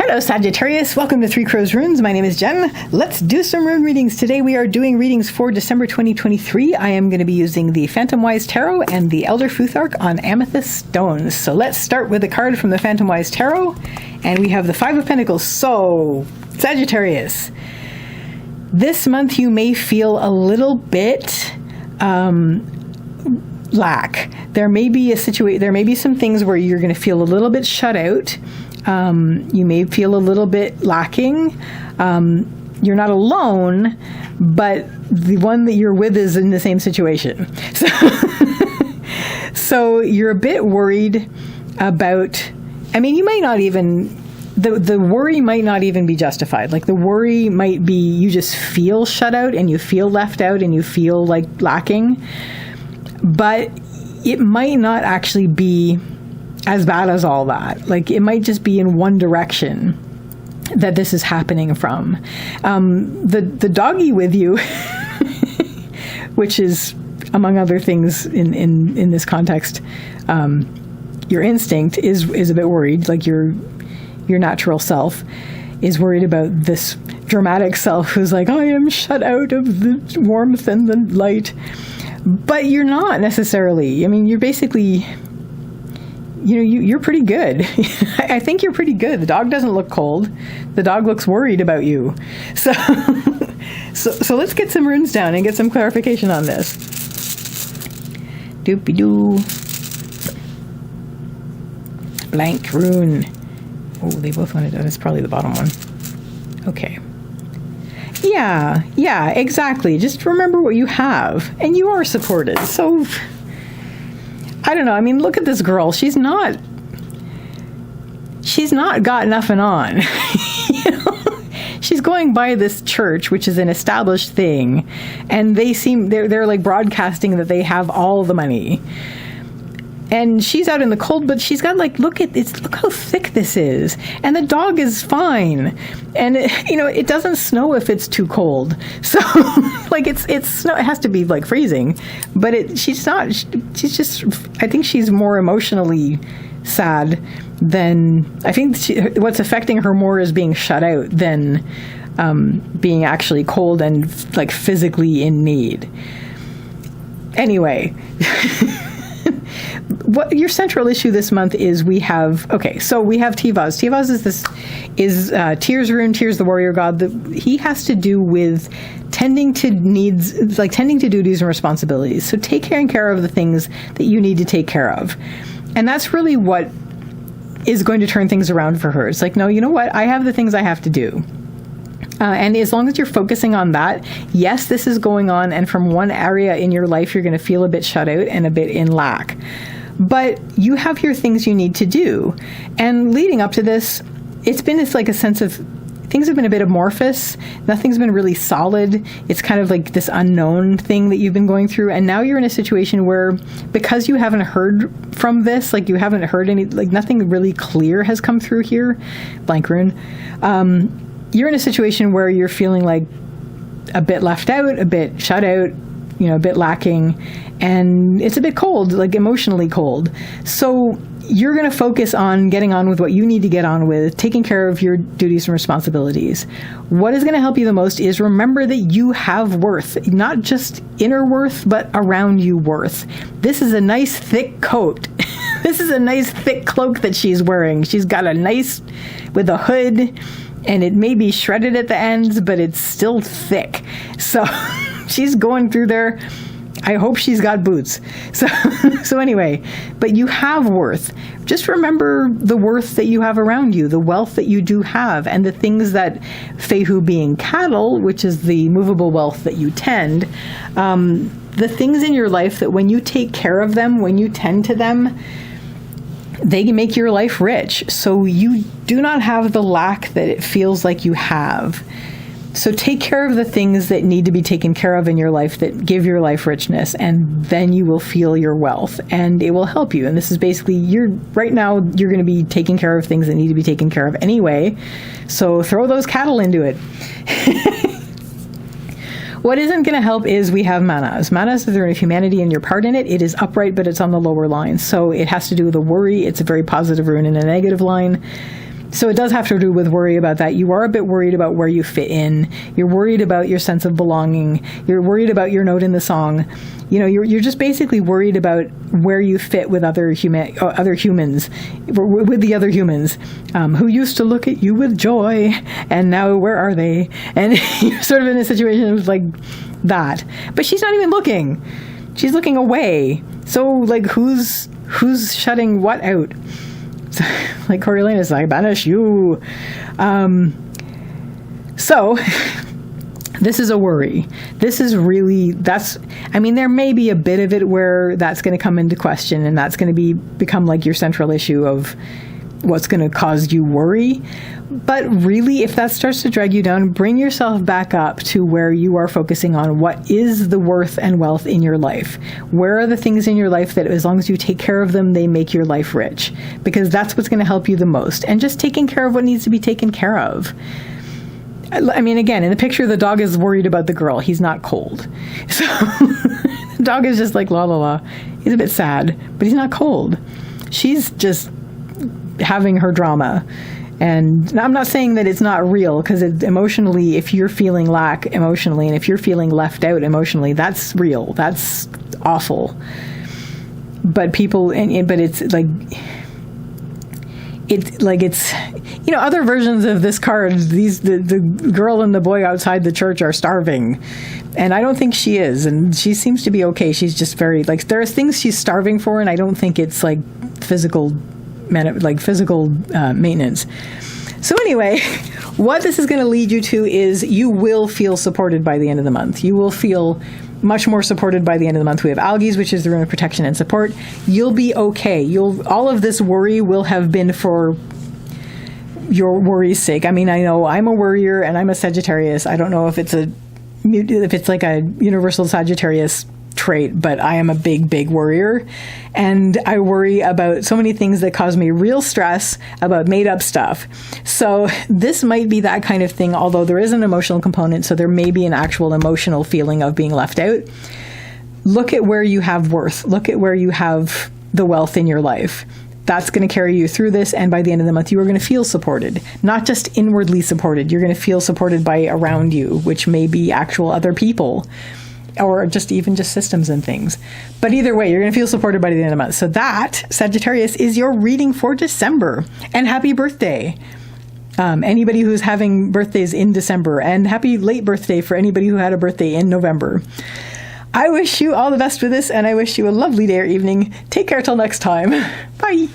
Hello Sagittarius, welcome to Three Crows Runes. My name is Jen. Let's do some rune readings. Today we are doing readings for December 2023. I am going to be using the Phantomwise Tarot and the Elder Futhark on Amethyst stones. So let's start with a card from the Phantomwise Tarot, and we have the Five of Pentacles. So Sagittarius, this month you may feel a little bit lack. There may be a situation, there may be some things where you're going to feel a little bit shut out. You may feel a little bit lacking. You're not alone, but the one that you're with is in the same situation. So you're a bit worried about, I mean, you might not even, the worry might not even be justified. Like the worry might be you just feel shut out and you feel left out and you feel like lacking, but it might not actually be as bad as all that. Like it might just be in one direction that this is happening from. The doggy with you, which is among other things in this context, your instinct is a bit worried. Like your natural self is worried about this dramatic self who's like, I am shut out of the warmth and the light. But you're not necessarily. I mean, you're basically, you're pretty good. I think you're pretty good. The dog doesn't look cold. The dog looks worried about you. So let's get some runes down and get some clarification on this. Doopy-doo. Blank rune. Oh, they both wanted that. It's probably the bottom one. Okay. Yeah, exactly. Just remember what you have. And you are supported. So I don't know. I mean, look at this girl. She's not got nothing on. She's going by this church, which is an established thing, and they're like broadcasting that they have all the money. And she's out in the cold, but she's got like, look how thick this is. And the dog is fine. And it doesn't snow if it's too cold. So like it's snow, it has to be like freezing, but she's just, I think she's more emotionally sad than, I think what's affecting her more is being shut out than being actually cold and like physically in need. Anyway, what your central issue this month is, we have Tivaz. Tivaz is Tears rune, Tears the warrior god. He has to do with tending to needs, like tending to duties and responsibilities. So taking care of the things that you need to take care of. And that's really what is going to turn things around for her. It's like, no, you know what? I have the things I have to do. And as long as you're focusing on that, yes, this is going on. And from one area in your life, you're going to feel a bit shut out and a bit in lack. But you have your things you need to do. And leading up to this, it's like a sense of things have been a bit amorphous. Nothing's been really solid. It's kind of like this unknown thing that you've been going through. And now you're in a situation where, because you haven't heard from this, like you haven't heard any, like nothing really clear has come through here, blank rune, you're in a situation where you're feeling like a bit left out, a bit shut out, a bit lacking, and it's a bit cold, like emotionally cold. So you're going to focus on getting on with what you need to get on with, taking care of your duties and responsibilities. What is going to help you the most is remember that you have worth, not just inner worth, but around you worth. This is a nice thick coat. This is a nice thick cloak that she's wearing. She's got a nice, with a hood, and it may be shredded at the ends, but it's still thick. So she's going through there. I hope she's got boots. So anyway, but you have worth. Just remember the worth that you have around you, the wealth that you do have, and the things that, Fehu being cattle, which is the movable wealth that you tend, the things in your life that when you take care of them, when you tend to them, they make your life rich. So you do not have the lack that it feels like you have. So take care of the things that need to be taken care of in your life that give your life richness, and then you will feel your wealth and it will help you. And this is basically, right now you're going to be taking care of things that need to be taken care of anyway. So throw those cattle into it. What isn't going to help is we have Manas. Manas is the rune of humanity and your part in it. It is upright, but it's on the lower line. So it has to do with a worry. It's a very positive rune in a negative line. So it does have to do with worry about that. You are a bit worried about where you fit in. You're worried about your sense of belonging. You're worried about your note in the song. You know, you're just basically worried about where you fit with other humans, with the other humans, who used to look at you with joy, and now where are they? And you're sort of in a situation like that. But she's not even looking. She's looking away. So, like, who's shutting what out? Like Coriolanus, I banish you. So this is a worry. This is really, there may be a bit of it where that's going to come into question, and that's going to become like your central issue of what's going to cause you worry. But really, if that starts to drag you down, bring yourself back up to where you are focusing on what is the worth and wealth in your life. Where are the things in your life that, as long as you take care of them, they make your life rich? Because that's what's going to help you the most. And just taking care of what needs to be taken care of. I mean, again, in the picture, the dog is worried about the girl. He's not cold. So the dog is just like, la, la, la. He's a bit sad, but he's not cold. She's just having her drama. And I'm not saying that it's not real, because emotionally, if you're feeling lack emotionally, and if you're feeling left out emotionally, that's real. That's awful. But but it's like, you know, other versions of this card, the girl and the boy outside the church are starving. And I don't think she is. And she seems to be okay. She's just very, like, there's things she's starving for, and I don't think it's like physical maintenance. So anyway, what this is going to lead you to is you will feel supported by the end of the month. You will feel much more supported by the end of the month. We have algaes, which is the rune of protection and support. You'll be okay. All of this worry will have been for your worry's sake. I mean, I know I'm a worrier and I'm a Sagittarius. I don't know if it's like a universal Sagittarius trait, but I am a big, big worrier, and I worry about so many things that cause me real stress about made up stuff. So this might be that kind of thing, although there is an emotional component, so there may be an actual emotional feeling of being left out. Look at where you have worth. Look at where you have the wealth in your life. That's going to carry you through this, and by the end of the month, you are going to feel supported. Not just inwardly supported. You're going to feel supported by around you, which may be actual other people, or just systems and things. But either way, you're going to feel supported by the end of the month. So that, Sagittarius, is your reading for December. And happy birthday. Anybody who's having birthdays in December, and happy late birthday for anybody who had a birthday in November. I wish you all the best with this, and I wish you a lovely day or evening. Take care till next time. Bye.